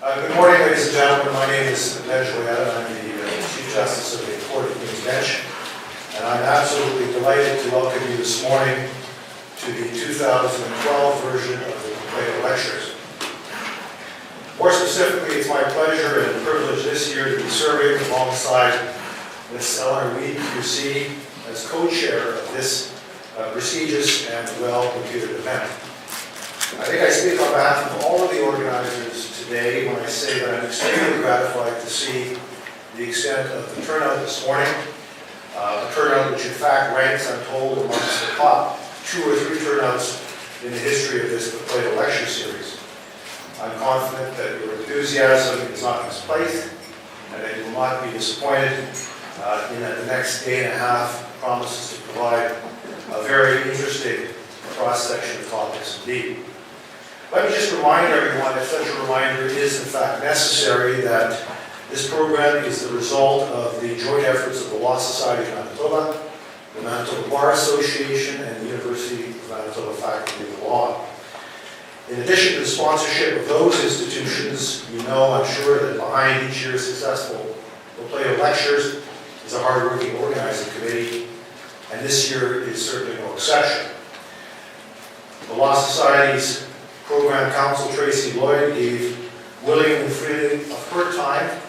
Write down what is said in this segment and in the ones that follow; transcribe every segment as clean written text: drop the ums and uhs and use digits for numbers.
Good morning, ladies and gentlemen. My name is Ben Schwartz. I'm the Chief Justice of the Court of Queen's Bench, and I'm absolutely delighted to welcome you this morning to the 2012 version of the Pitblado Lectures. More specifically, it's my pleasure and privilege this year to be serving alongside Ms. Eleanor Weed, QC, as co-chair of this prestigious and well-computed event. I think I speak on behalf of all of the organizers today when I say that I'm extremely gratified to see the extent of the turnout this morning, a turnout which in fact ranks, I'm told, amongst the top 2 or 3 turnouts in the history of this Pitblado lecture series. I'm confident that your enthusiasm is not misplaced and that you will not be disappointed in that the next day and a half promises to provide a very interesting cross-section of topics indeed. Let me just remind everyone, if such a reminder is in fact necessary, that this program is the result of the joint efforts of the Law Society of Manitoba, the Manitoba Bar Association, and the University of Manitoba Faculty of Law. In addition to the sponsorship of those institutions, you know, I'm sure, that behind each year's successful Pitblado Lectures is a hard-working organizing committee, and this year is certainly no exception. The Law Society's Program Counsel Tracy Lloyd gave willingly and freely of her time,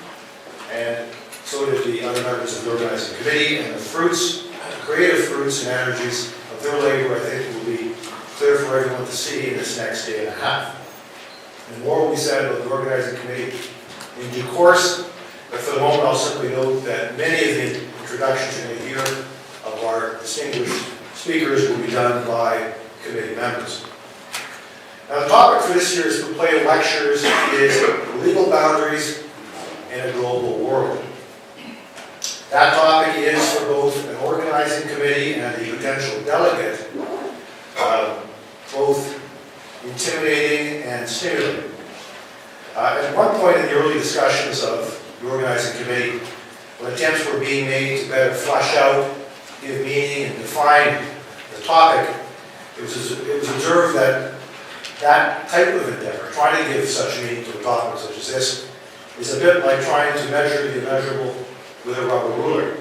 and so did the other members of the organizing committee, and the fruits, the creative fruits and energies of their labor, I think, will be clear for everyone to see in this next day and a half. And more will be said about the organizing committee in due course, but for the moment I'll simply note that many of the introductions you're going to hear of our distinguished speakers will be done by committee members. Now, the topic for this year's Pitblado Lectures is legal boundaries in a global world. That topic is for both an organizing committee and a potential delegate both intimidating and stimulating. At one point in the early discussions of the organizing committee, when attempts were being made to better flesh out, give meaning, and define the topic, it was observed that that type of endeavor, trying to give such meaning to a topic such as this, is a bit like trying to measure the immeasurable with a rubber ruler.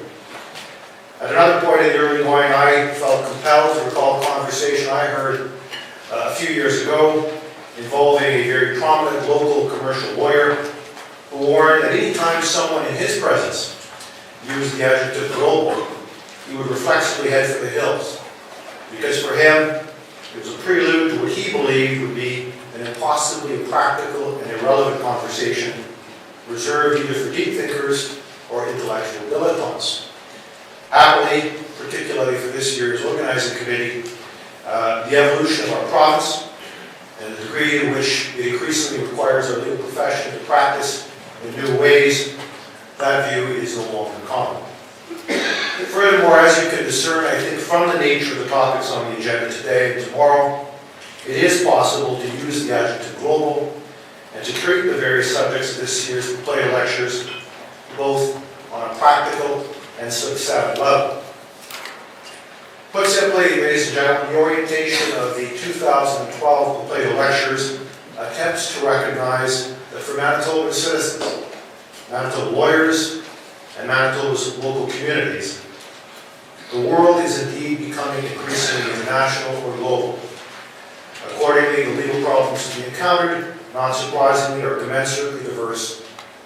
At another point in the early going, I felt compelled to recall a conversation I heard a few years ago involving a very prominent local commercial lawyer who warned that any time someone in his presence used the adjective global, he would reflexively head for the hills, because for him, it was a prelude to what he believed would be an impossibly impractical and irrelevant conversation reserved either for deep thinkers or intellectual dilettantes. Happily, particularly for this year's organizing committee, the evolution of our province and the degree to which it increasingly requires our legal profession to practice in new ways, that view is no longer common. Furthermore, as you can discern, I think from the nature of the topics on the agenda today and tomorrow, it is possible to use the adjective global and to treat the various subjects of this year's Pitblado Lectures both on a practical and succinct level. Put simply, ladies and gentlemen, the orientation of the 2012 Pitblado Lectures attempts to recognize that for Manitoban citizens, Manitoba lawyers, and Manitoba's local communities, the world is indeed becoming increasingly international or global. Accordingly, the legal problems to be encountered, not surprisingly, are commensurately diverse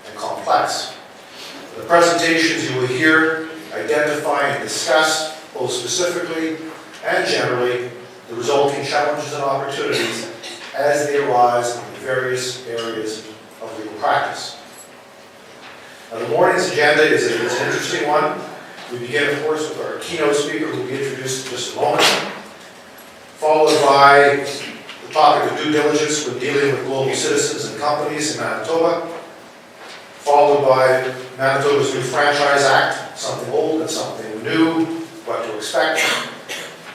and complex. The presentations you will hear identify and discuss, both specifically and generally, the resulting challenges and opportunities as they arise in the various areas of legal practice. Now, the morning's agenda is an interesting one. We begin, of course, with our keynote speaker, who will be introduced in just a moment, followed by the topic of due diligence when dealing with global citizens and companies in Manitoba, followed by Manitoba's new Franchise Act, something old and something new, what to expect.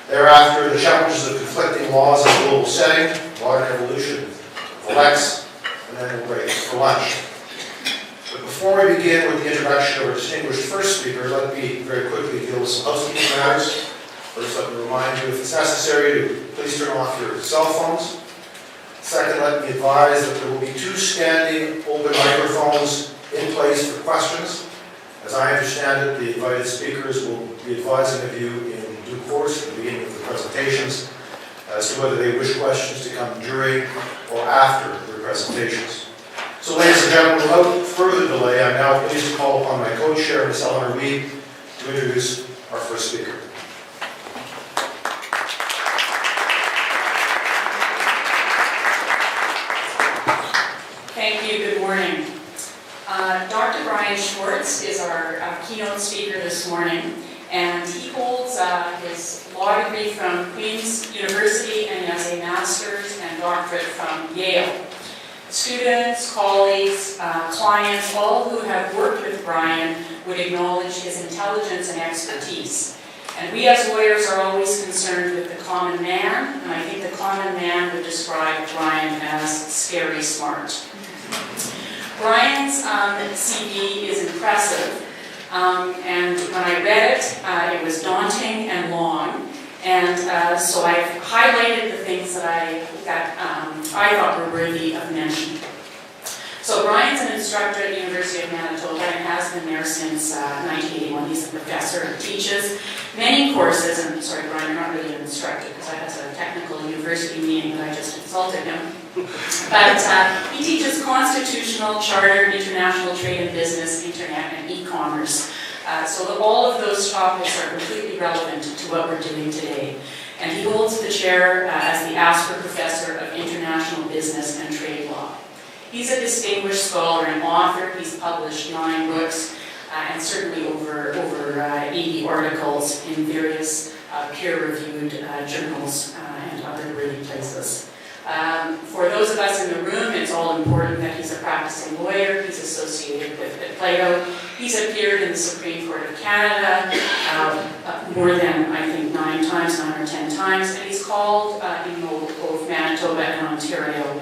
Thereafter, the challenges of conflicting laws in a global setting, modern evolution of elects, and then we'll break for lunch. But before we begin with the introduction of our distinguished first speaker, let me very quickly deal with some housekeeping matters. First, let me remind you, if it's necessary, to please turn off your cell phones. Second, let me advise that there will be 2 standing open microphones in place for questions. As I understand it, the invited speakers will be advising of you in due course at the beginning of the presentations as to whether they wish questions to come during or after their presentations. So ladies and gentlemen, without further delay, I'm now pleased to call upon my co-chair, Ms. Eleanor Weed, to introduce our first speaker. Thank you. Good morning. Dr. Bryan Schwartz is our keynote speaker this morning, and he holds his law degree from Queen's University and he has a master's and doctorate from Yale. Students, colleagues, clients, all who have worked with Bryan would acknowledge his intelligence and expertise. And we as lawyers are always concerned with the common man, and I think the common man would describe Bryan as scary smart. Bryan's CV is impressive, and when I read it, it was daunting and long, and so I've highlighted the things that I thought were worthy of mention. So Bryan's an instructor at the University of Manitoba and has been there since 1981. He's a professor and teaches many courses, and sorry Bryan, you're not really an instructor because I had a technical university meeting that I just insulted him. But he teaches constitutional, charter, international trade and business, internet, and e-commerce. So all of those topics are completely relevant to what we're doing today. And he holds the chair as the Asper Professor of International Business and Trade Law. He's a distinguished scholar and author. He's published 9 books and certainly over 80 articles in various peer-reviewed journals and other worthy places. For those of us in the room, it's all important that he's a practicing lawyer. He's associated with Pitblado. He's appeared in the Supreme Court of Canada more than, I think, 9 or 10 times, and he's called in both Manitoba and Ontario.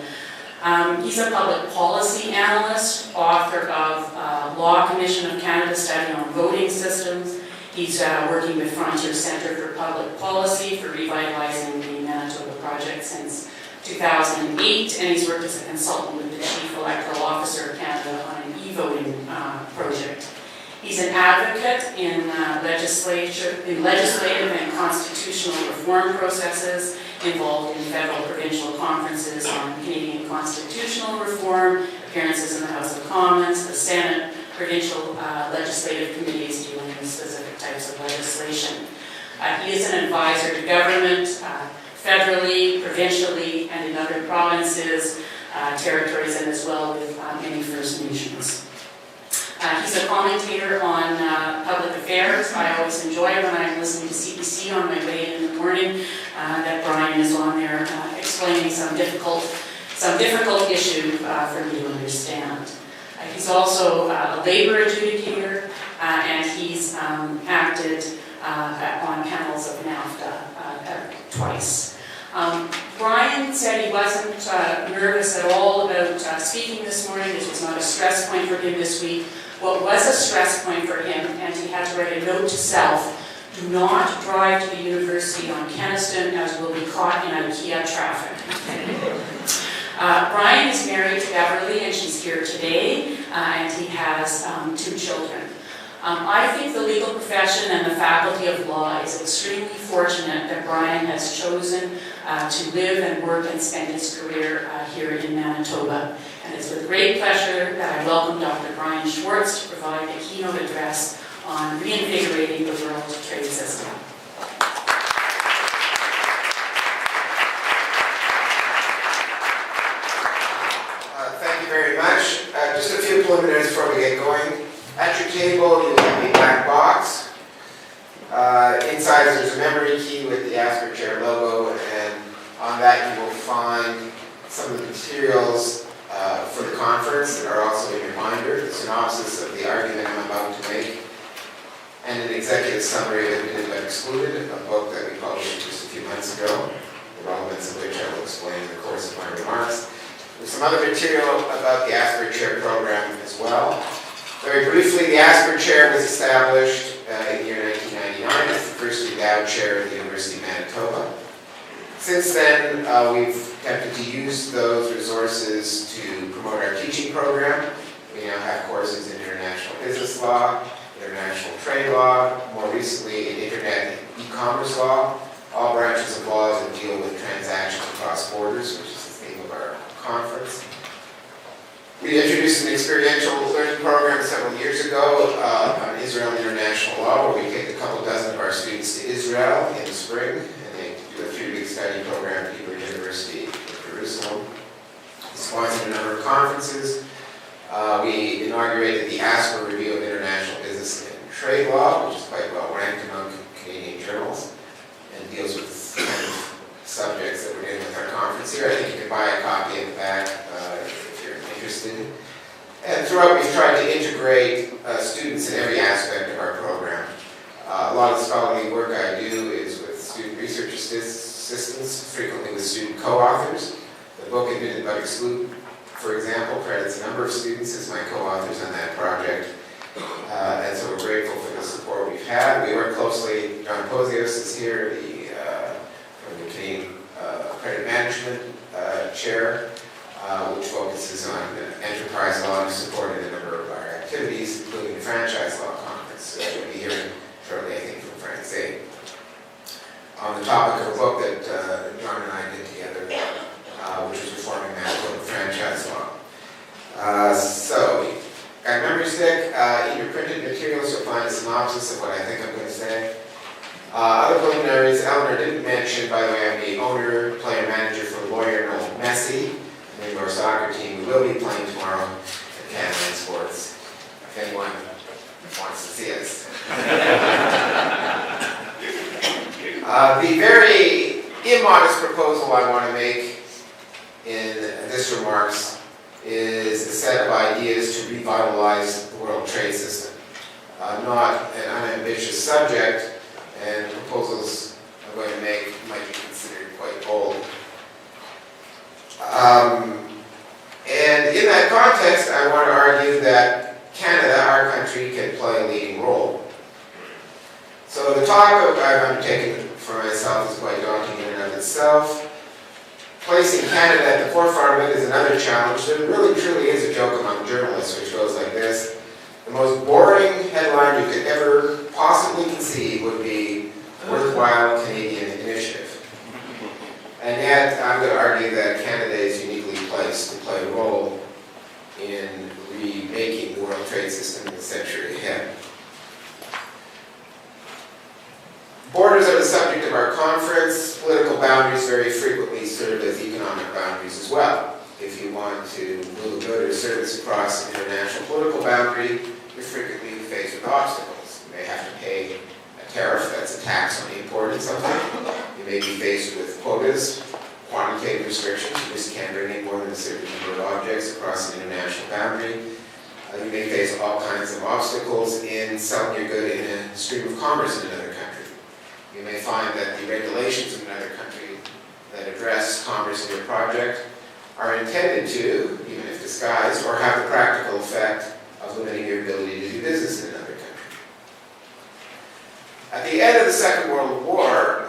He's a public policy analyst, author of Law Commission of Canada study on voting systems. He's working with Frontier Centre for Public Policy for revitalizing the Manitoba project since 2008, and he's worked as a consultant with the Chief Electoral Officer of Canada on an e-voting project. He's an advocate in legislative and constitutional reform processes, involved in federal provincial conferences on Canadian constitutional reform, appearances in the House of Commons, the Senate, provincial legislative committees dealing with specific types of legislation. He is an advisor to government, federally, provincially, and in other provinces, territories, and as well with many First Nations. He's a commentator on public affairs. I always enjoy when I'm listening to CBC on my way in the morning that Bryan is on there explaining some difficult issue for me to understand. He's also a labor adjudicator, and he's acted on panels of NAFTA twice. Bryan said he wasn't nervous at all about speaking this morning. This was not a stress point for him this week. What was a stress point for him, and he had to write a note to self, do not drive to the university on Keniston as we'll be caught in IKEA traffic. Bryan is married to Beverly and she's here today, and he has 2 children. I think the legal profession and the faculty of law is extremely fortunate that Bryan has chosen to live and work and spend his career here in Manitoba. And it's with great pleasure that I welcome Dr. Bryan Schwartz to provide a keynote address on reinvigorating the world trade system. Thank you very much. Just a few preliminaries before we get going. At your table, you'll have a black box. Inside there's a memory key with the Asper Chair logo, and on that you will find some of the materials for the conference that are also a reminder, the synopsis of the argument I'm about to make, and an executive summary of Admitted but Excluded, a book that we published just a few months ago, the relevance of which I will explain in the course of my remarks. There's some other material about the Asper Chair program as well. Very briefly, the Asper Chair was established in the year 1999 as the first endowed chair of the University of Manitoba. Since then, we've attempted to use those resources to promote our teaching program. We now have courses in international business law, international trade law, more recently in internet and e-commerce law, all branches of law that deal with transactions across borders, which is the theme of our conference. We introduced an experiential learning program several years ago on Israel and international law, where we take a couple dozen of our students to Israel in the spring, and they do a 3-week study program at Hebrew University in Jerusalem. We sponsored a number of conferences. We inaugurated the ASPER Review of International Business and Trade Law, which is quite well ranked among Canadian journals, and deals with the kind of subjects that we're doing with our conference here. I think you can buy a copy at the back if you're interested. And throughout, we've tried to integrate students in every aspect of our program. A lot of the scholarly work I do is with student research assistants, frequently with student co-authors. The book Admitted but Excluded, for example, credits a number of students as my co-authors on that project. And so we're grateful for the support we've had. We work closely, John Posios is here, from the Canadian Credit Management Chair, which focuses on enterprise law and supported a number of our activities, including the Franchise Law Conference. We'll be hearing shortly, I think, from France 8. On the topic of a book that John and I did together, which was Reforming that Code of Franchise Law. So, got a memory stick. In your printed materials, you'll find a synopsis of what I think I'm going to say. Other preliminaries, Eleanor didn't mention, by the way, I'm the owner, player manager for Lawyer Noel Messi, the indoor soccer team. We will be playing tomorrow at Bryan Schwartz, if anyone wants to see us. The very immodest proposal I want to make in this remarks is a set of ideas to revitalize the world trade system. Not an unambitious subject, and proposals I'm going to make might be considered quite bold. And in that context, I want to argue that Canada, our country, can play a leading role. So the topic I've undertaken for myself is quite daunting in and of itself. Placing Canada at the forefront of it is another challenge. There really truly is a joke among journalists, which goes like this. The most boring headline you could ever possibly conceive would be Worthwhile Canadian Initiative. And yet, I'm going to argue that Canada is uniquely placed to play a role in remaking the world trade system in the century ahead. Borders are the subject of our conference. Political boundaries very frequently serve as economic boundaries as well. If you want to move a good or service across an international political boundary, you're frequently faced with obstacles. You may have to pay a tariff, that's a tax on importing something. You may be faced with quotas, quantitative restrictions. You just can't bring in more than a certain number of objects across an international boundary. You may face all kinds of obstacles in selling your good in a stream of commerce in another country. You may find that the regulations in another country that address commerce in your project are intended to, even if disguised, or have the practical effect of limiting your ability to do business in another country. At the end of the Second World War,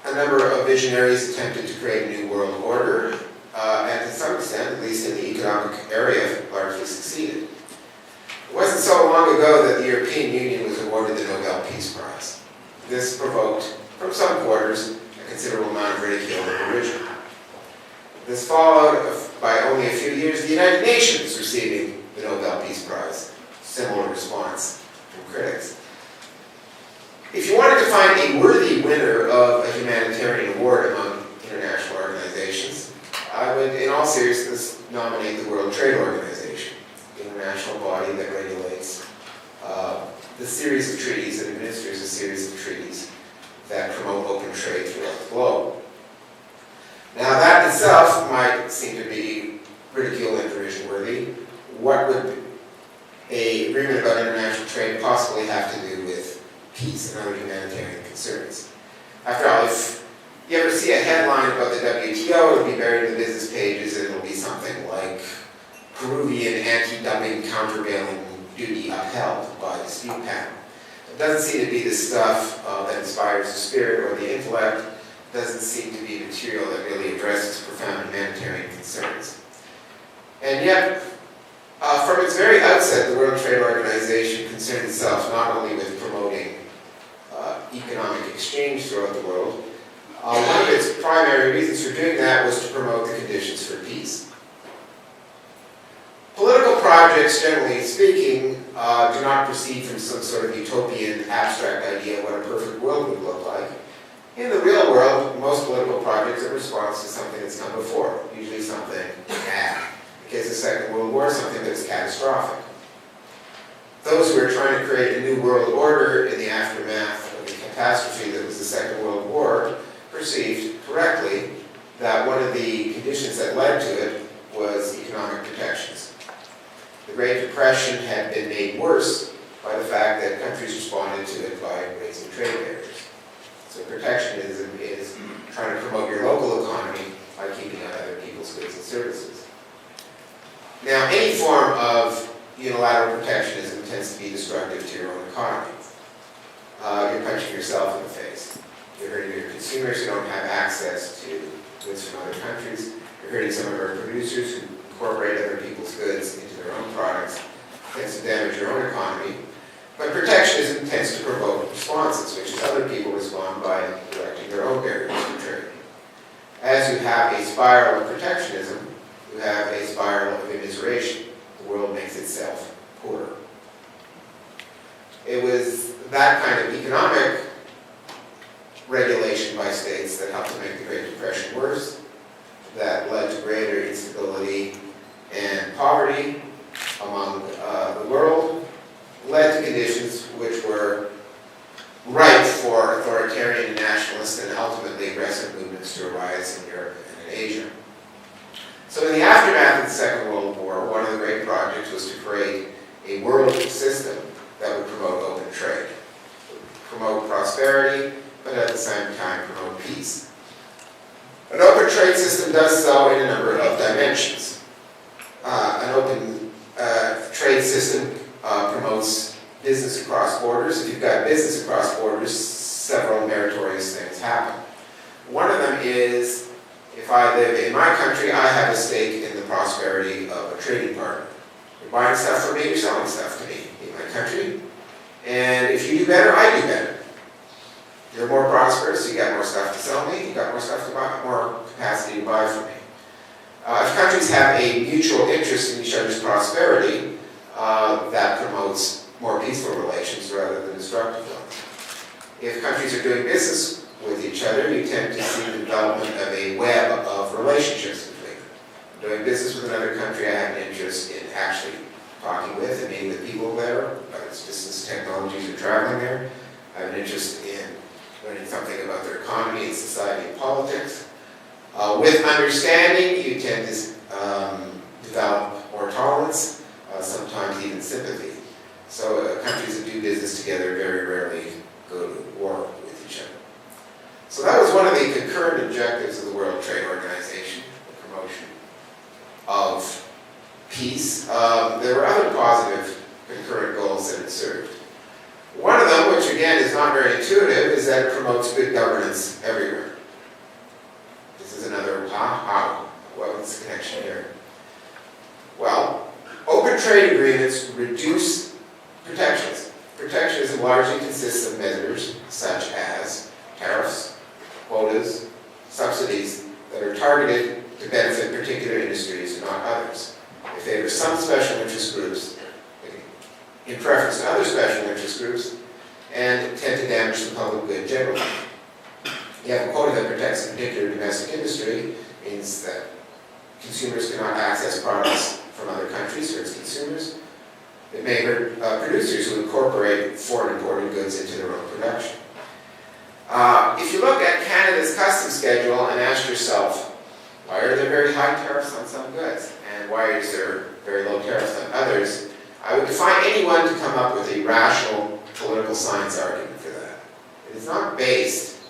a number of visionaries attempted to create a new world order, and to some extent, at least in the economic area, largely succeeded. It wasn't so long ago that the European Union was awarded the Nobel Peace Prize. This provoked, from some quarters, a considerable amount of ridicule and derision. This followed by only a few years the United Nations receiving the Nobel Peace Prize. Similar response from critics. If you wanted to find a worthy winner of a humanitarian award among international organizations, I would, in all seriousness, nominate the World Trade Organization, the international body that regulates the series of treaties, that administers a series of treaties that promote open trade throughout the globe. Now that itself might seem to be ridicule and derision worthy. What would an agreement about international trade possibly have to do with peace and other humanitarian concerns? After all, if you ever see a headline about the WTO, it'll be buried in the business pages, and it'll be something like Peruvian anti-dumping countervailing duty upheld by dispute panel. It doesn't seem to be the stuff that inspires the spirit or the intellect doesn't seem to be material that really addresses profound humanitarian concerns. And yet, from its very outset, the World Trade Organization concerned itself not only with promoting economic exchange throughout the world. One of its primary reasons for doing that was to promote the conditions for peace. Political projects, generally speaking, do not proceed from some sort of utopian, abstract idea of what a perfect world would look like. In the real world, most political projects are a response to something that's come before, usually something bad. In the case of the Second World War, something that's catastrophic. Those who are trying to create a new world order in the aftermath of the catastrophe that was the Second World War perceived correctly that one of the conditions that led to it was economic protections. The Great Depression had been made worse by the fact that countries responded to it by raising trade barriers. So protectionism is trying to promote your local economy by keeping out other people's goods and services. Now, any form of unilateral protectionism tends to be destructive to your own economy. You're punching yourself in the face. You're hurting your consumers who don't have access to goods from other countries. You're hurting some of our producers who incorporate other people's goods into their own products. It tends to damage your own economy. But protectionism tends to provoke responses, which is other people respond by directing their own barriers to trade. As you have a spiral of protectionism, you have a spiral of immiseration. The world makes itself poorer. It was that kind of economic regulation by states that helped to make the Great Depression worse, that led to greater instability and poverty among the world, led to conditions which were ripe for authoritarian and nationalist and ultimately aggressive movements to arise in Europe and in Asia. So in the aftermath of the Second World War, one of the great projects was to create a world system that would promote open trade, promote prosperity, but at the same time promote peace. An open trade system does so in a number of dimensions. An open trade system promotes business across borders. If you've got business across borders, several meritorious things happen. One of them is, if I live in my country, I have a stake in the prosperity of a trading partner. You're buying stuff from me, you're selling stuff to me in my country. And if you do better, I do better. You're more prosperous, you got more stuff to sell me, you got more stuff to buy, more capacity to buy from me. If countries have a mutual interest in each other's prosperity, that promotes more peaceful relations rather than destructive ones. If countries are doing business with each other, you tend to see the development of a web of relationships between them. Doing business with another country, I have an interest in actually talking with and meeting the people there, whether it's business technologies or traveling there. I have an interest in learning something about their economy and society and politics. With understanding, you tend to develop more tolerance, sometimes even sympathy. So countries that do business together very rarely go to war with each other. So that was one of the concurrent objectives of the World Trade Organization, the promotion of peace. There were other positive concurrent goals that it served. One of them, which again is not very intuitive, is that it promotes good governance everywhere. This is another, what's the connection here? Well, open trade agreements reduce protectionism. Protectionism largely consists of measures such as tariffs, quotas, subsidies that are targeted to benefit particular industries and not others. They favor some special interest groups in preference to other special interest groups and tend to damage the public good generally. You have a quota that protects a particular domestic industry, means that consumers cannot access products from other countries for its consumers. It may hurt producers who incorporate foreign imported goods into their own production. If you look at Canada's customs schedule and ask yourself, why are there very high tariffs on some goods and why is there very low tariffs on others, I would define anyone to come up with a rational political science argument for that. It is not based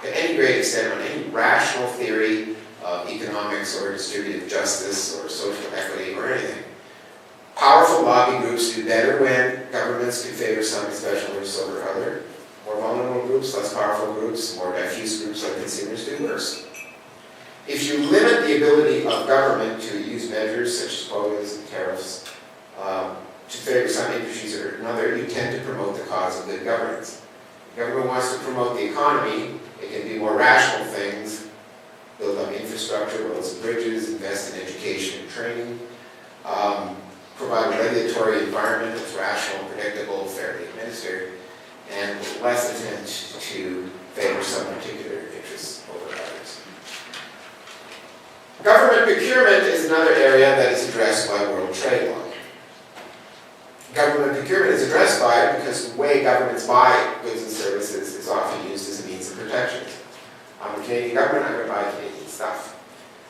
to any great extent on any rational theory of economics or distributive justice or social equity or anything. Powerful lobby groups do better when governments can favor some special interests over other. More vulnerable groups, less powerful groups, more diffuse groups like consumers do worse. If you limit the ability of government to use measures such as quotas and tariffs to favor some industries or another, you tend to promote the cause of good governance. If government wants to promote the economy, it can do more rational things, build up infrastructure, roads and bridges, invest in education and training, provide a regulatory environment that's rational, predictable, fairly administered, and less attempt to favor some particular interests over others. Government procurement is another area that is addressed by World Trade Law. Government procurement is addressed by it because the way governments buy goods and services is often used as a means of protection. I'm a Canadian government, I'm going to buy Canadian stuff.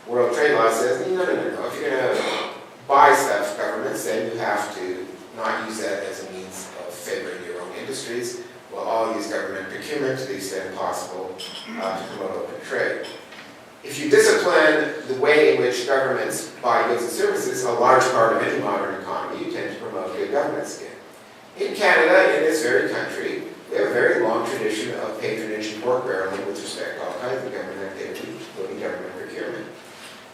World Trade Law says, no. If you're going to buy stuff, governments, then you have to not use that as a means of favoring your own industries. We'll all use government procurement to the extent possible to promote open trade. If you discipline the way in which governments buy goods and services, a large part of any modern economy, you tend to promote good governance again. In Canada, in this very country, we have a very long tradition of patronage and pork barreling with respect to all kinds of government activity, including government procurement.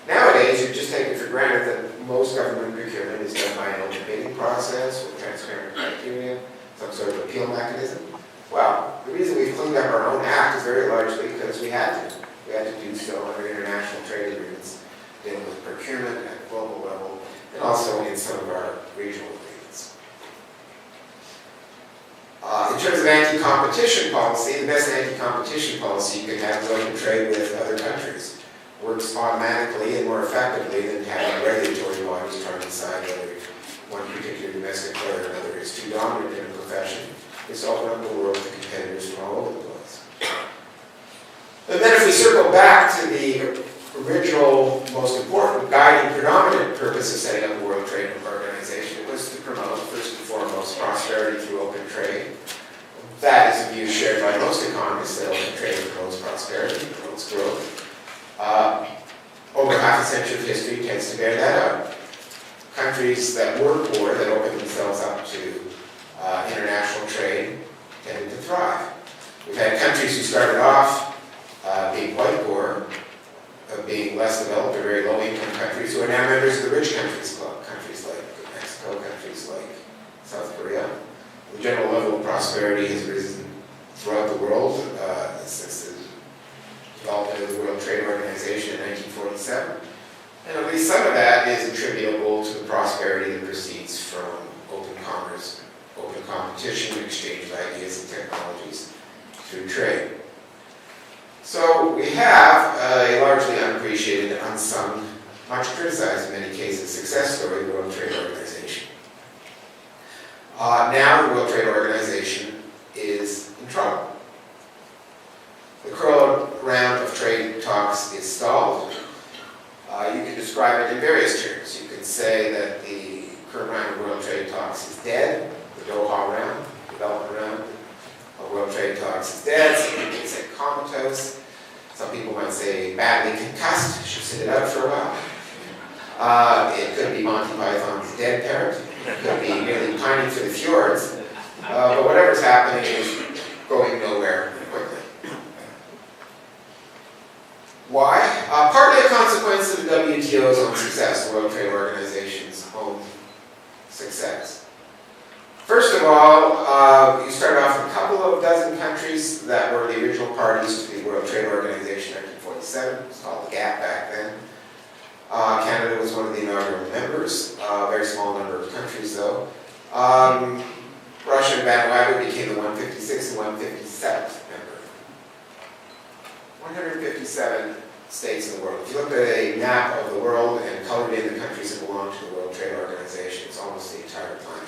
Nowadays, you just take it for granted that most government procurement is done by an open bidding process with transparent criteria, some sort of appeal mechanism. Well, the reason we've cleaned up our own act is very largely because we had to. We had to do so under international trade agreements, dealing with procurement at a global level, and also in some of our regional agreements. In terms of anti-competition policy, the best anti-competition policy you can have is open trade with other countries. Works automatically and more effectively than having regulatory bodies trying to decide whether one particular domestic player or another is too dominant in a profession. It's open up the world to competitors from all over the place. And then if we circle back to the original, most important, guiding, predominant purpose of setting up the World Trade Organization, it was to promote, first and foremost, prosperity through open trade. That is a view shared by most economists, that open trade promotes prosperity, promotes growth. Over half a century of history tends to bear that out. Countries that were poor, that opened themselves up to international trade, tended to thrive. We've had countries who started off being quite poor, being less developed or very low-income countries, who are now members of the rich countries club, countries like Mexico, countries like South Korea. The general level of prosperity has risen throughout the world since the development of the World Trade Organization in 1947. And at least some of that is attributable to the prosperity that proceeds from open commerce, open competition, exchange of ideas and technologies through trade. So we have a largely unappreciated and unsung, much criticized in many cases, success story of the World Trade Organization. Now the World Trade Organization is in trouble. The current round of trade talks is stalled. You can describe it in various terms. You can say that the current round of World Trade talks is dead. The Doha round, development round of World Trade talks is dead. Some people say comatose. Some people might say badly concussed, should sit it out for a while. It could be Monty Python's dead parrot. It could be merely pining for the fjords. But whatever's happening is going nowhere quickly. Why? Partly a consequence of the WTO's own success, the World Trade Organization's own success. First of all, you start off with a couple of dozen countries that were the original parties to the World Trade Organization in 1947. It was called the GATT back then. Canada was one of the inaugural members, a very small number of countries though. Russia and Vanuatu became the 156th and 157th member. 157 states in the world. If you looked at a map of the world and colored in the countries that belong to the World Trade Organization, it's almost the entire planet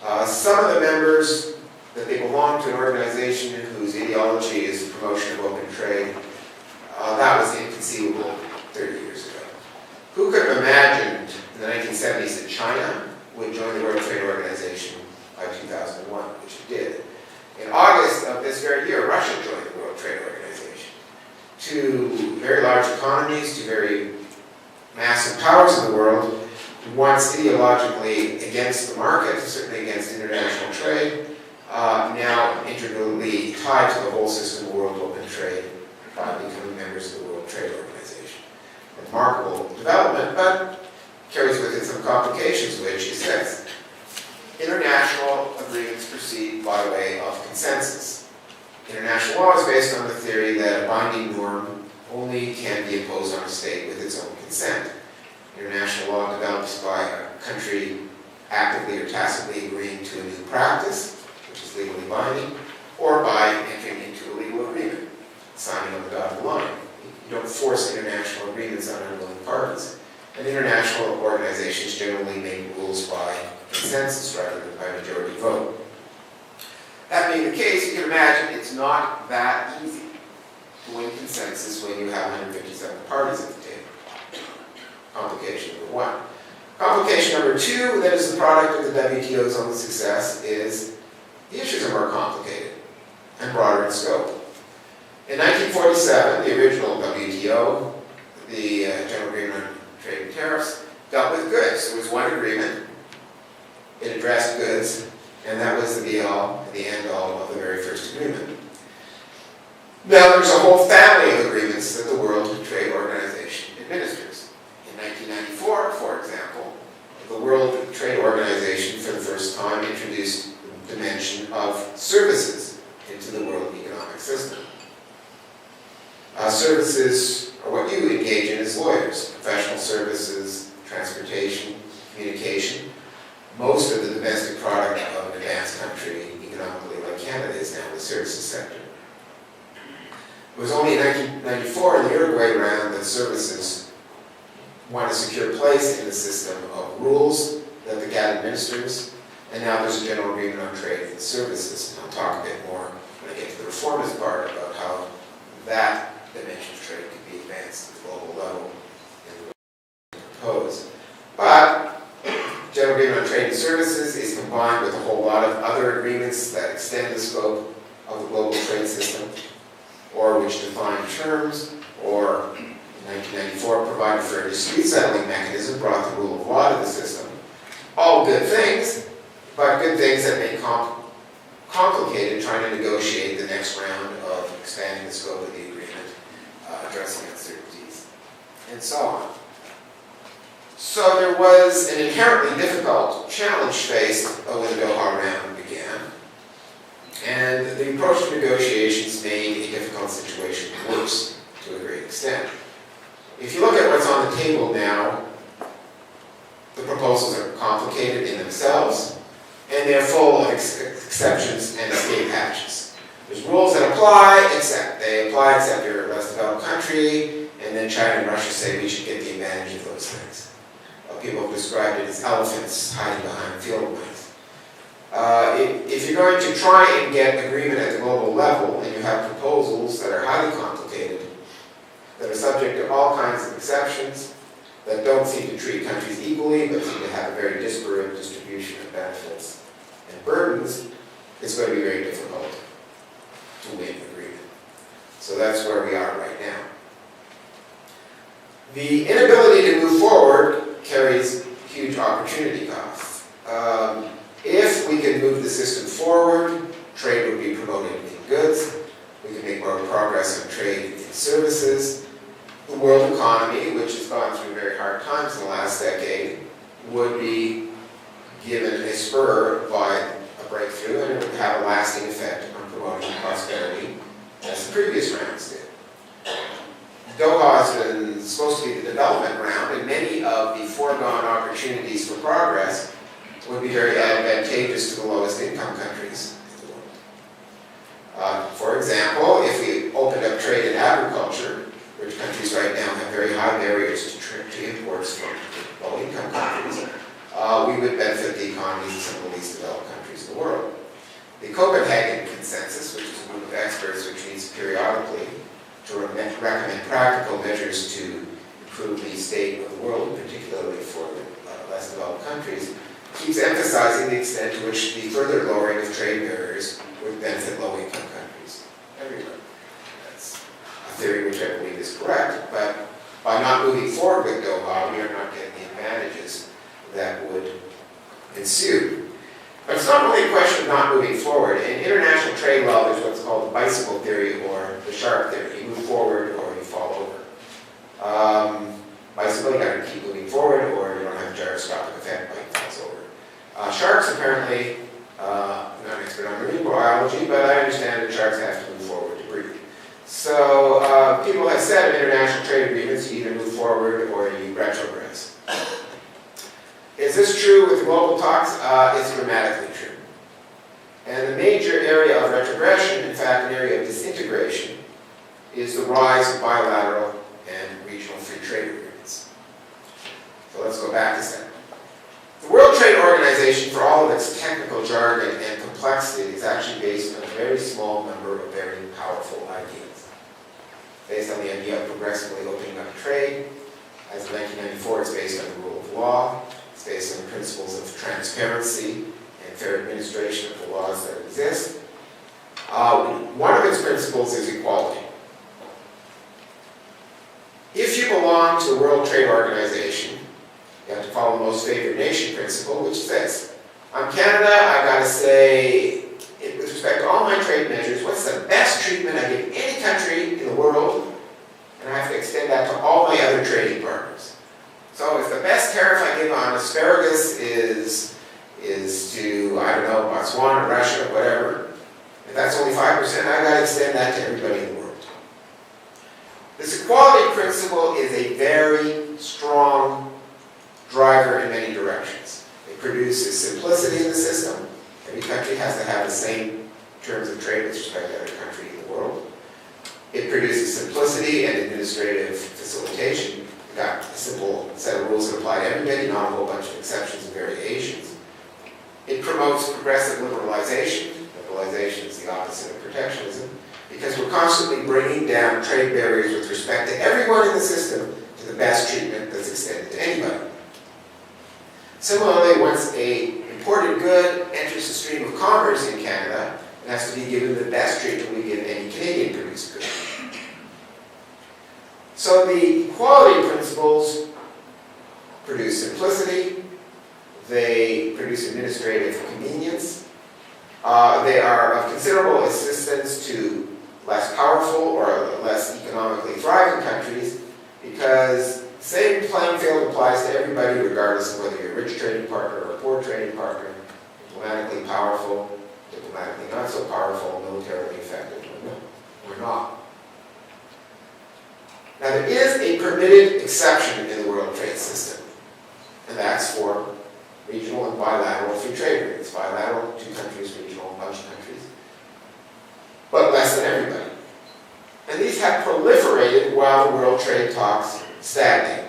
now. Some of the members that they belong to an organization whose ideology is the promotion of open trade, that was inconceivable 30 years ago. Who could have imagined in the 1970s that China would join the World Trade Organization by 2001, which it did. In August of this very year, Russia joined the World Trade Organization. Two very large economies, two very massive powers in the world, once ideologically against the market, certainly against international trade, now integrally tied to the whole system of world open trade by becoming members of the World Trade Organization. A remarkable development, but carries with it some complications, which is this. International agreements proceed by way of consensus. International law is based on the theory that a binding norm only can be imposed on a state with its own consent. International law develops by a country actively or tacitly agreeing to a new practice, which is legally binding, or by entering into a legal agreement, signing on the dotted line. You don't force international agreements on unwilling parties. And international organizations generally make rules by consensus rather than by majority vote. That being the case, you can imagine it's not that easy to win consensus when you have 157 parties at the table. Complication number one. Complication number two, that is the product of the WTO's own success, is the issues are more complicated and broader in scope. In 1947, the original WTO, the General Agreement on Trade and Tariffs, dealt with goods. There was one agreement. It addressed goods, and that was the be-all and the end-all of the very first agreement. Now there's a whole family of agreements that the World Trade Organization administers. In 1994, for example, the World Trade Organization for the first time introduced the dimension of services into the world economic system. Services are what you engage in as lawyers: professional services, transportation, communication. Most of the domestic product of an advanced country, economically like Canada, is now the services sector. It was only in 1994 in the Uruguay round that services won a secure place in the system of rules that the GATT administers, and now there's a general agreement on trade and services. And I'll talk a bit more when I get to the reformist part about how that dimension of trade can be advanced at the global level in the way we propose. But General Agreement on Trade and Services is combined with a whole lot of other agreements that extend the scope of the global trade system, or which define terms, or in 1994 provided for a dispute settling mechanism, brought the rule of law to the system. All good things, but good things that make complicated trying to negotiate the next round of expanding the scope of the agreement, addressing uncertainties, and so on. So there was an inherently difficult challenge faced when the Doha round began, and the approach to negotiations made a difficult situation worse to a great extent. If you look at what's on the table now, the proposals are complicated in themselves, and they're full of exceptions and escape hatches. There's rules that apply, except you're a less developed country, and then China and Russia say we should get the advantage of those things. People have described it as elephants hiding behind field mice. If you're going to try and get agreement at the global level, and you have proposals that are highly complicated, that are subject to all kinds of exceptions, that don't seem to treat countries equally, but seem to have a very disparate distribution of benefits and burdens, it's going to be very difficult to win agreement. So that's where we are right now. The inability to move forward carries huge opportunity costs. If we can move the system forward, trade would be promoted in goods, we can make more progress on trade in services, the world economy, which has gone through very hard times in the last decade, would be given a spur by a breakthrough, and it would have a lasting effect on promoting prosperity, as the previous rounds did. Doha has been supposed to be the development round, and many of the foregone opportunities for progress would be very advantageous to the lowest income countries in the world. For example, if we opened up trade in agriculture, which countries right now have very high barriers to imports from low income countries, we would benefit the economies of some of the least developed countries in the world. The Copenhagen Consensus, which is a group of experts which meets periodically to recommend practical measures to improve the state of the world, particularly for the less developed countries, keeps emphasizing the extent to which the further lowering of trade barriers would benefit low-income countries everywhere. That's a theory which I believe is correct, but by not moving forward with Doha, we are not getting the advantages that would ensue. But it's not only a question of not moving forward. In international trade law, there's what's called the bicycle theory or the shark theory. You move forward or you fall over. Bicycle, you gotta keep moving forward or you don't have a gyroscopic effect, bike falls over. Sharks, apparently, I'm not an expert on marine biology, but I understand that sharks have to move forward to breathe. So people have said in international trade agreements, you either move forward or you retrogress. Is this true with global talks? It's dramatically true. And the major area of retrogression, in fact, an area of disintegration, is the rise of bilateral and regional free trade agreements. So let's go back a step. The World Trade Organization, for all of its technical jargon and complexity, is actually based on a very small number of very powerful ideas. Based on the idea of progressively opening up trade. As of 1994, it's based on the rule of law. It's based on the principles of transparency and fair administration of the laws that exist. One of its principles is equality. If you belong to the World Trade Organization, you have to follow the most favored nation principle, which is this. I'm Canada, I gotta say, with respect to all my trade measures, what's the best treatment I give any country in the world, and I have to extend that to all my other trading partners. So if the best tariff I give on asparagus is to, I don't know, Botswana, Russia, whatever, if that's only 5%, I gotta extend that to everybody in the world. This equality principle is a very strong driver in many directions. It produces simplicity in the system. Every country has to have the same terms of trade with respect to every country in the world. It produces simplicity and administrative facilitation. You've got a simple set of rules that apply to everybody, not a whole bunch of exceptions and variations. It promotes progressive liberalization. Liberalization is the opposite of protectionism, because we're constantly bringing down trade barriers with respect to everyone in the system to the best treatment that's extended to anybody. Similarly, once an imported good enters the stream of commerce in Canada, it has to be given the best treatment we give any Canadian-produced good. So the equality principles produce simplicity, they produce administrative convenience, they are of considerable assistance to less powerful or less economically thriving countries, because the same playing field applies to everybody regardless of whether you're a rich trading partner or a poor trading partner, diplomatically powerful, diplomatically not so powerful, militarily effective, or not. Now there is a permitted exception in the world trade system, and that's for regional and bilateral free trade agreements. Bilateral, 2 countries, regional, a bunch of countries, but less than everybody. And these have proliferated while the world trade talks stagnate.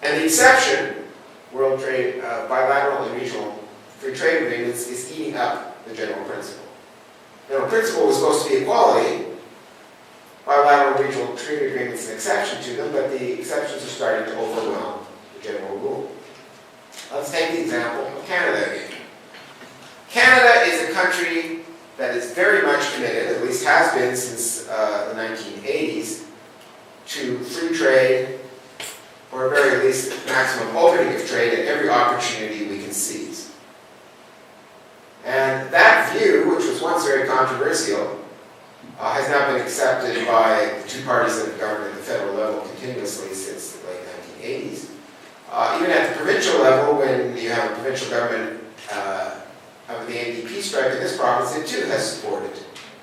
And the exception, world trade, bilateral and regional free trade agreements, is eating up the general principle. The general principle was supposed to be equality. Bilateral and regional trade agreements are an exception to them, but the exceptions are starting to overwhelm the general rule. Let's take the example of Canada again. Canada is a country that is very much committed, at least has been since the 1980s, to free trade, or at very least maximum opening of trade at every opportunity we can seize. And that view, which was once very controversial, has now been accepted by the 2 parties that have governed at the federal level continuously since the late 1980s. Even at the provincial level, when you have a provincial government of the NDP stripe in this province, it too has supported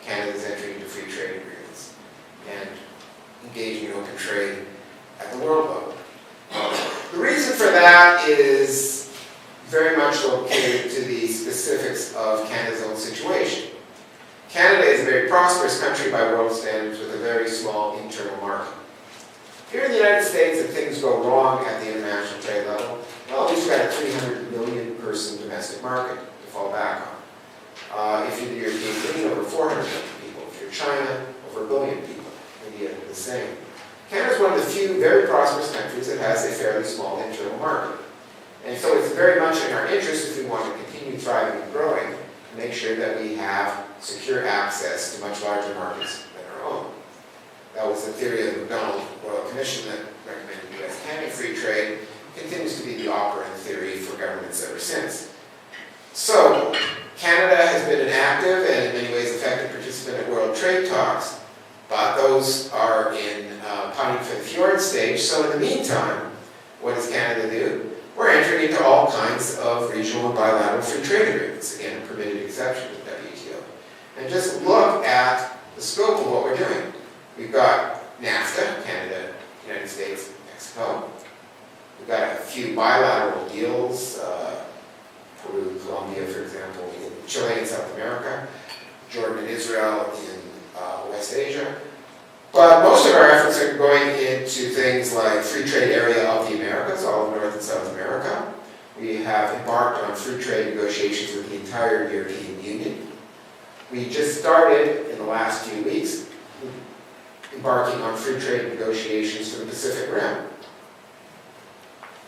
Canada's entry into free trade agreements and engaging in open trade at the world level. The reason for that is very much located to the specifics of Canada's own situation. Canada is a very prosperous country by world standards with a very small internal market. Here in the United States, if things go wrong at the international trade level, well, at least we've got a 300 million person domestic market to fall back on. If you're the European Union, over 400 million people. If you're China, over 1 billion people. India, the same. Canada is one of the few very prosperous countries that has a fairly small internal market. And so it's very much in our interest, if we want to continue thriving and growing, to make sure that we have secure access to much larger markets than our own. That was the theory of the McDonald Royal Commission that recommended U.S.-Canada free trade. continues to be the operating theory for governments ever since. So, Canada has been an active and in many ways effective participant at world trade talks, but those are in punting for the fjord stage. So in the meantime, what does Canada do? We're entering into all kinds of regional and bilateral free trade agreements, again, a permitted exception to the WTO. And just look at the scope of what we're doing. We've got NAFTA, Canada, United States, Mexico. We've got a few bilateral deals, Peru, Colombia, for example, Chile in South America, Jordan and Israel in West Asia. But most of our efforts are going into things like free trade area of the Americas, all of North and South America. We have embarked on free trade negotiations with the entire European Union. We just started in the last few weeks embarking on free trade negotiations for the Pacific Rim.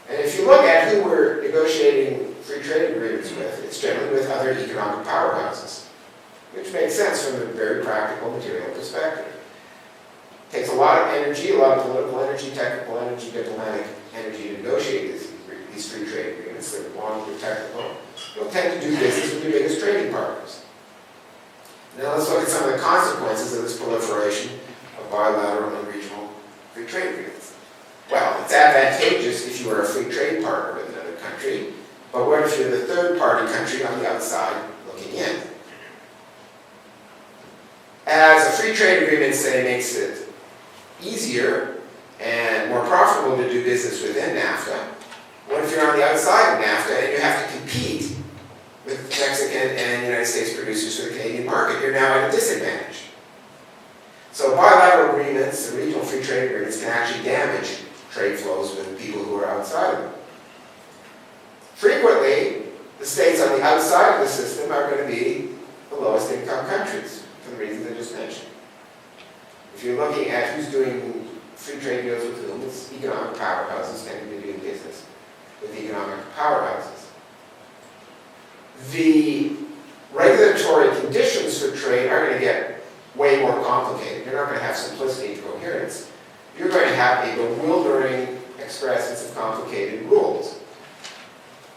And if you look at who we're negotiating free trade agreements with, it's generally with other economic powerhouses, which makes sense from a very practical material perspective. It takes a lot of energy, a lot of political energy, technical energy, diplomatic energy to negotiate these free trade agreements. They're long, they're technical. You'll tend to do business with your biggest trading partners. Now let's look at some of the consequences of this proliferation of bilateral and regional free trade agreements. Well, it's advantageous if you are a free trade partner with another country, but what if you're the third-party country on the outside looking in? As a free trade agreement, say, makes it easier and more profitable to do business within NAFTA, what if you're on the outside of NAFTA and you have to compete with Mexican and United States producers for the Canadian market? You're now at a disadvantage. So bilateral agreements, regional free trade agreements, can actually damage trade flows with people who are outside of them. Frequently, the states on the outside of the system are going to be the lowest income countries, for the reasons I just mentioned. If you're looking at who's doing free trade deals with whom, it's economic powerhouses tending to do business with economic powerhouses. The regulatory conditions for trade are going to get way more complicated. You're not going to have simplicity and coherence. You're going to have a bewildering excrescence of complicated rules.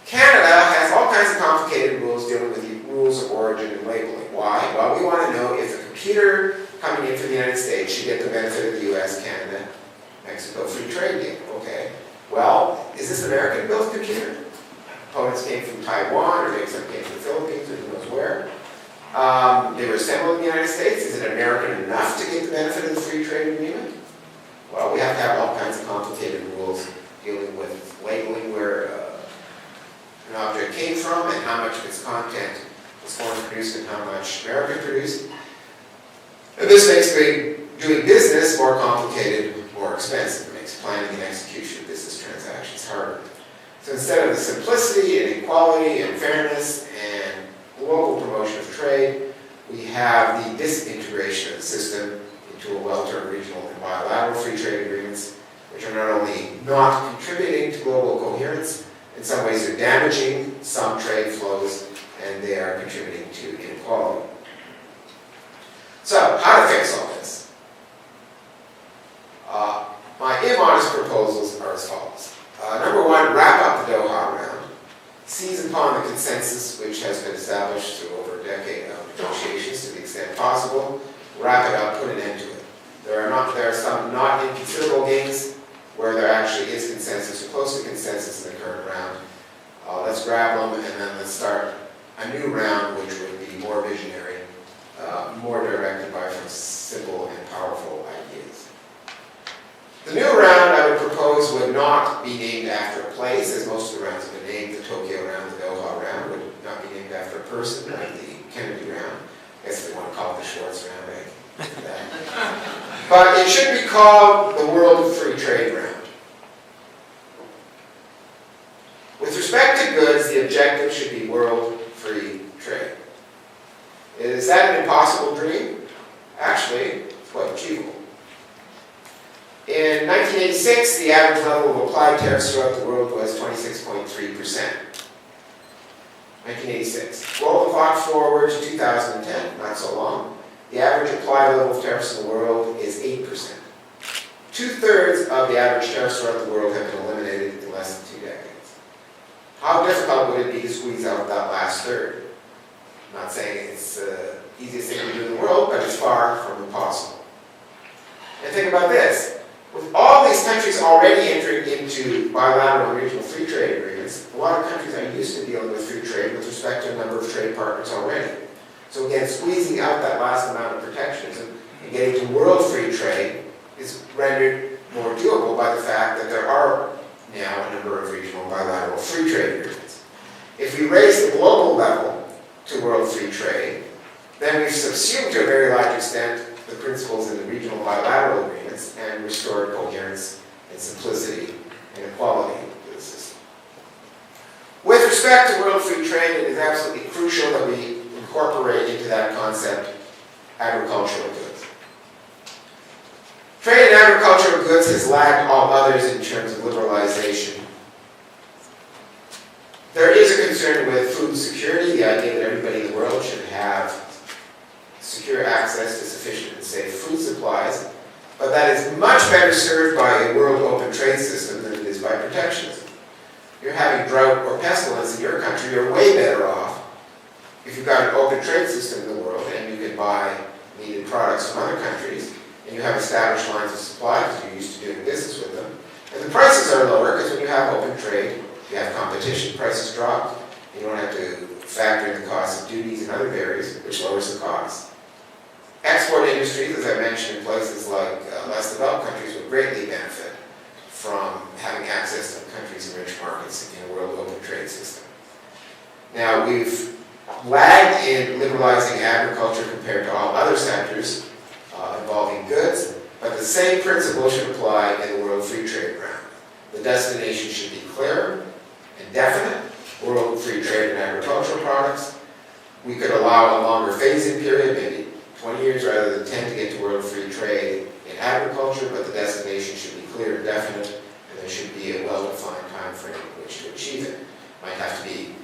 Canada has all kinds of complicated rules dealing with the rules of origin and labeling. Why? Well, we want to know if a computer coming in from the United States should get the benefit of the US, Canada, Mexico free trade deal. Okay. Well, is this an American-built computer? Components came from Taiwan, or maybe some came from the Philippines, or who knows where. They were assembled in the United States. Is it American enough to get the benefit of the free trade agreement? Well, we have to have all kinds of complicated rules dealing with labeling where an object came from and how much of its content was foreign produced and how much American produced. And this makes doing business more complicated, more expensive. It makes planning and execution of business transactions harder. So instead of the simplicity and equality and fairness and global promotion of trade, we have the disintegration of the system into a well-termed regional and bilateral free trade agreements, which are not only not contributing to global coherence, in some ways they're damaging some trade flows, and they are contributing to inequality. So, how to fix all this? My immodest proposals are as follows. Number one, wrap up the Doha round. Seize upon the consensus which has been established through over a decade of negotiations to the extent possible. Wrap it up, put an end to it. There are some not inconsiderable gains where there actually is consensus or close to consensus in the current round. Let's grab them and then let's start a new round which would be more visionary, more directed by simple and powerful ideas. The new round I would propose would not be named after a place, as most of the rounds have been named. The Tokyo round, the Doha round would not be named after a person, like the Kennedy round. I guess they want to call it the Schwartz round, right? But it should be called the World Free Trade Round. With respect to goods, the objective should be world free trade. Is that an impossible dream? Actually, it's quite achievable. In 1986, the average level of applied tariffs throughout the world was 26.3%. 1986. Roll the clock forward to 2010, not so long. The average applied level of tariffs in the world is 8%. 2/3 of the average tariffs throughout the world have been eliminated in less than 2 decades. would it be to squeeze out that last third? I'm not saying it's the easiest thing to do in the world, but it's far from impossible. And think about this. With all these countries already entering into bilateral and regional free trade agreements, a lot of countries are used to dealing with free trade with respect to a number of trade partners already. So again, squeezing out that last amount of protectionism and getting to world free trade is rendered more doable by the fact that there are now a number of regional bilateral free trade agreements. If we raise the global level to world free trade, then we've subsumed to a very large extent the principles in the regional bilateral agreements and restored coherence and simplicity and equality to the system. With respect to world free trade, it is absolutely crucial that we incorporate into that concept agricultural goods. Trade in agricultural goods has lagged all others in terms of liberalization. There is a concern with food security, the idea that everybody in the world should have secure access to sufficient and safe food supplies, but that is much better served by a world open trade system than it is by protectionism. You're having drought or pestilence in your country, you're way better off if you've got an open trade system in the world and you can buy needed products from other countries and you have established lines of supply because you're used to doing business with them. And the prices are lower because when you have open trade, you have competition, prices drop, you don't have to factor in the cost of duties and other barriers, which lowers the cost. Export industries, as I mentioned, in places like less developed countries would greatly benefit from having access to countries' enriched markets in a world open trade system. Now, we've lagged in liberalizing agriculture compared to all other sectors involving goods, but the same principle should apply in the world free trade round. The destination should be clear and definite, world free trade in agricultural products. We could allow a longer phase-in period, maybe 20 years rather than 10 to get to world free trade in agriculture, but the destination should be clear and definite, and there should be a well-defined time frame in which to achieve it. Might have to be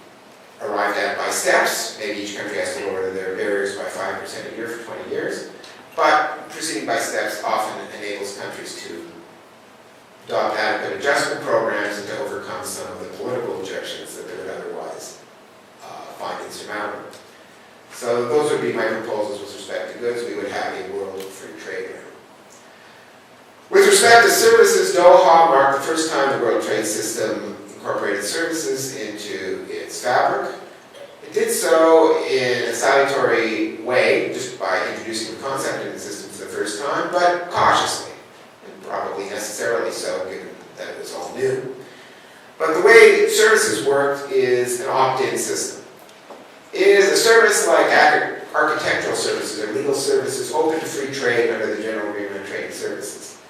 arrived at by steps. Maybe each country has to lower their barriers by 5% a year for 20 years, but proceeding by steps often enables countries to adopt adequate adjustment programs and to overcome some of the political objections that they would otherwise find insurmountable. So those would be my proposals with respect to goods. We would have a world free trade round. With respect to services, Doha marked the first time the World Trade System incorporated services into its fabric. It did so in a salutary way, just by introducing the concept into the system for the first time, but cautiously, and probably necessarily so, given that it was all new. But the way services worked is an opt-in system. It is a service like architectural services or legal services open to free trade under the General Agreement on Trade and Services.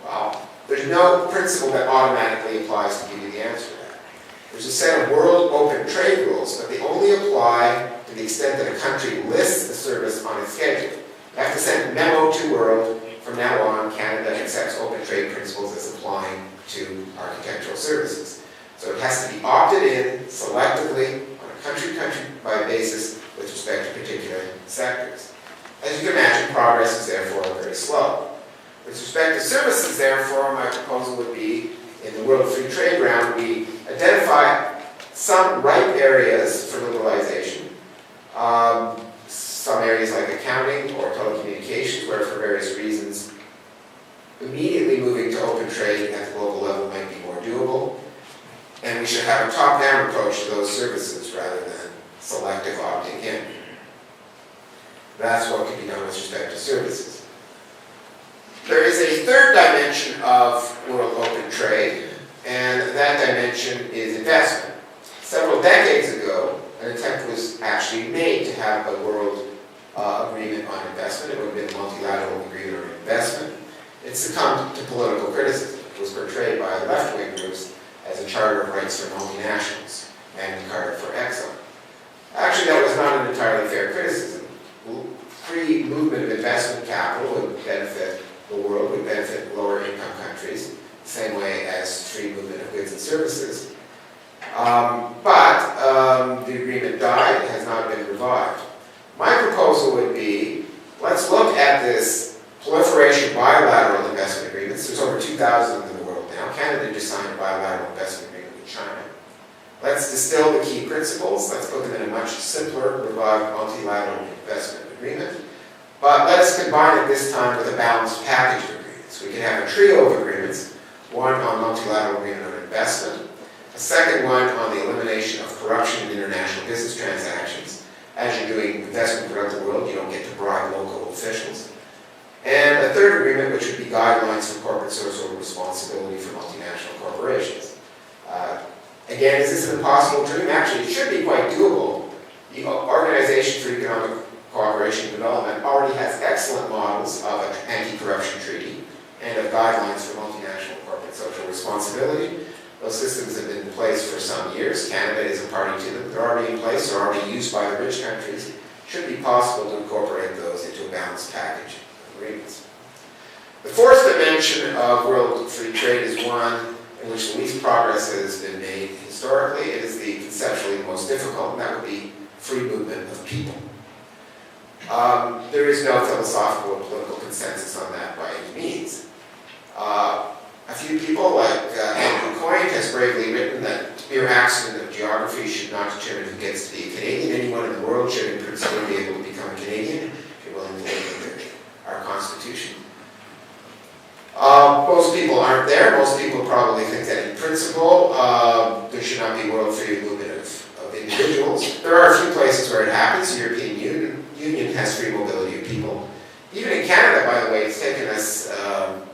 Well, there's no principle that automatically applies to give you the answer to that. There's a set of world open trade rules, but they only apply to the extent that a country lists the service on its schedule. You have to send a memo to world. From now on, Canada accepts open trade principles as applying to architectural services. So it has to be opted in selectively on a country by basis with respect to particular sectors. As you can imagine, progress is therefore very slow. With respect to services, therefore, my proposal would be, in the World Free Trade Round, we identify some ripe areas for liberalization, some areas like accounting or telecommunications, where for various reasons, immediately moving to open trade at the global level might be more doable. And we should have a top-down approach to those services rather than selective opting in. That's what can be done with respect to services. There is a third dimension of world open trade, and that dimension is investment. Several decades ago, an attempt was actually made to have a world agreement on investment. It would have been a multilateral agreement on investment. It succumbed to political criticism. It was portrayed by left-wing groups as a charter of rights for multinationals, Magna Carta for Exxon. Actually, that was not an entirely fair criticism. Free movement of investment capital would benefit the world, would benefit lower income countries, the same way as free movement of goods and services. But the agreement died, it has not been revived. My proposal would be, let's look at this proliferation of bilateral investment agreements. There's over 2,000 in the world now. Canada just signed a bilateral investment agreement with China. Let's Let's distill the key principles. Let's put them in a much simpler, revived multilateral investment agreement. But let us combine it this time with a balanced package of agreements. We can have a trio of agreements, one on multilateral agreement on investment, a second one on the elimination of corruption in international business transactions. As you're doing investment throughout the world, you don't get to bribe local officials. And a third agreement, which would be guidelines for corporate social responsibility for multinational corporations. Again, is this an impossible dream? Actually, it should be quite doable. The Organization for Economic Cooperation and Development already has excellent models of an anti-corruption treaty and of guidelines for multinational corporate social responsibility. Those systems have been in place for some years. Canada is a party to them. They're already in place. They're already used by the rich countries. It should be possible to incorporate those into a balanced package of agreements. The fourth dimension of world free trade is one in which the least progress has been made historically. It is the conceptually most difficult, and that would be free movement of people. There is no philosophical or political consensus on that by any means. A few people, like Andrew Coyne, has bravely written that the mere accident of geography should not determine who gets to be a Canadian. Anyone in the world should in principle be able to become a Canadian if you're willing to live under our Constitution. Most people aren't there. Most people probably think that in principle there should not be world free movement of individuals. There are a few places where it happens. The European Union has free mobility of people. Even in Canada, by the way, it's taken us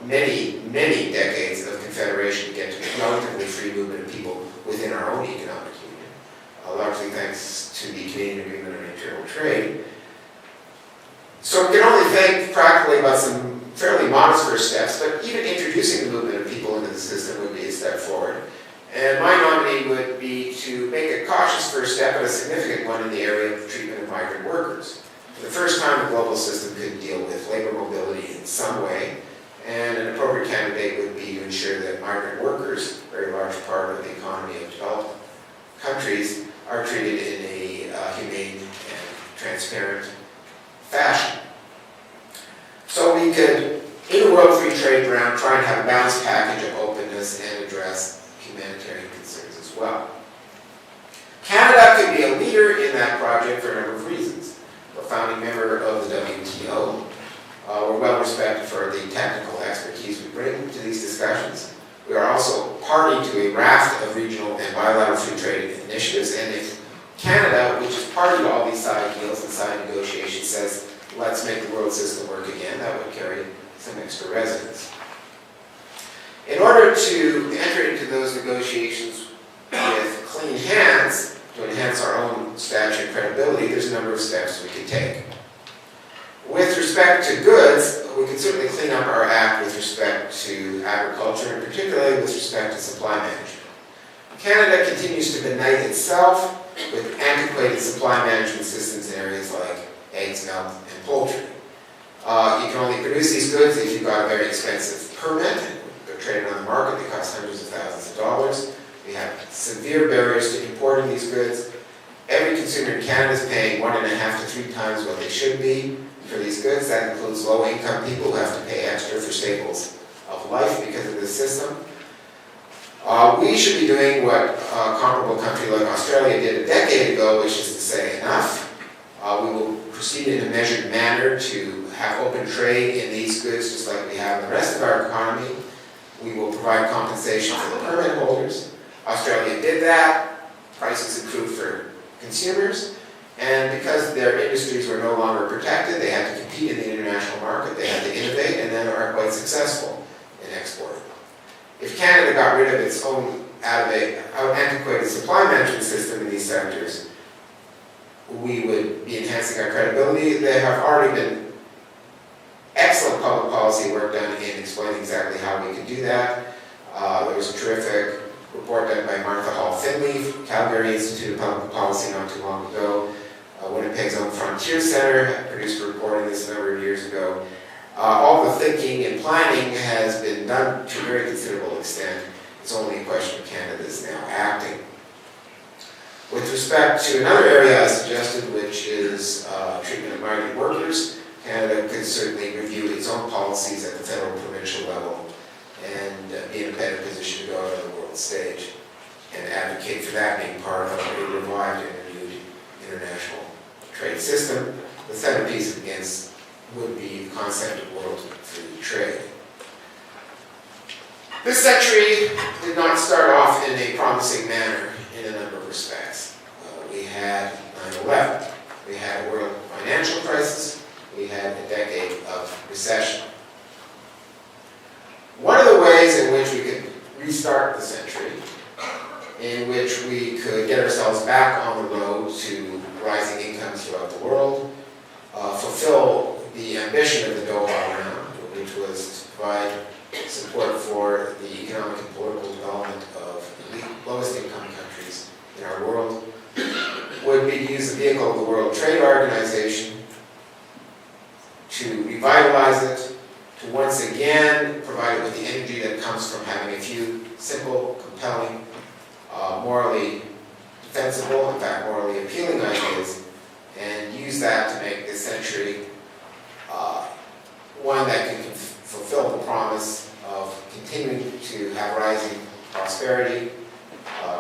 many decades of confederation to get to relatively free movement of people within our own economic union, largely thanks to the Canadian Agreement on Internal Trade. So we can only think practically about some fairly modest first steps, but even introducing the movement of people into the system would be a step forward. And my nominee would be to make a cautious first step, but a significant one in the area of treatment of migrant workers. For the first time, the global system could deal with labor mobility in some way, and an appropriate candidate would be to ensure that migrant workers, a very large part of the economy of developed countries, are treated in a humane and transparent fashion. So we could, in a world free trade round, try and have a balanced package of openness and address humanitarian concerns as well. Canada could be a leader in that project for a number of reasons. We're a founding member of the WTO. We're well respected for the technical expertise we bring to these discussions. We are also party to a raft of regional and bilateral free trade initiatives, and if Canada, which is party to all these side deals and side negotiations, says, let's make the world system work again, that would carry some extra resonance. In order to enter into those negotiations with clean hands, to enhance our own stature and credibility, there's a number of steps we could take. With respect to goods, we can certainly clean up our act with respect to agriculture, and particularly with respect to supply management. Canada continues to benight itself with antiquated supply management systems in areas like eggs, milk, and poultry. You can only produce these goods if you've got a very expensive permit. They're traded on the market, they cost hundreds of thousands of dollars. We have severe barriers to importing these goods. Every consumer in Canada is paying 1.5 to 3 times what they should be for these goods. That includes low-income people who have to pay extra for staples of life because of this system. We should be doing what a comparable country like Australia did a decade ago, which is to say enough. We will proceed in a measured manner to have open trade in these goods just like we have in the rest of our economy. We will provide compensation for the permit holders. Australia did that. Prices improved for consumers. And because their industries were no longer protected, they had to compete in the international market, they had to innovate, and then are quite successful in exporting. If Canada got rid of its own antiquated supply management system in these sectors, we would be enhancing our credibility. There have already been excellent public policy work done in explaining exactly how we can do that. There was a terrific report done by Martha Hall Finley, Calgary Institute of Public Policy not too long ago. Winnipeg's own Frontier Center produced a report on this a number of years ago. All the thinking and planning has been done to a very considerable extent. It's only a question of Canada is now acting. With respect to another area I suggested, which is treatment of migrant workers, Canada could certainly review its own policies at the federal and provincial level and be in a better position to go out on the world stage and advocate advocate for that being part of a revived and renewed international trade system. The centerpiece against would be the concept of world free trade. This century did not start off in a promising manner in a number of respects. We had 9/11, we had a world financial crisis, we had a decade of recession. One of the ways in which we could restart the century, in which we could get ourselves back on the road to rising incomes throughout the world, fulfill the ambition of the Doha Round, which was to provide support for the economic and political development of the lowest income countries in our world, would be to use the vehicle of the World Trade Organization to revitalize it, to once again provide it with the energy that comes from having a few simple, compelling, morally defensible, in fact morally appealing ideas, and use that to make this century one that can fulfill the promise of continuing to have rising prosperity,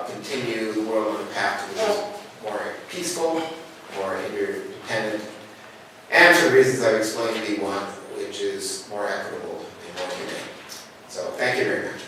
continue the world on a path which is more peaceful, more interdependent, and for the reasons I've explained, be one which is more equitable and more humane. So thank you very much.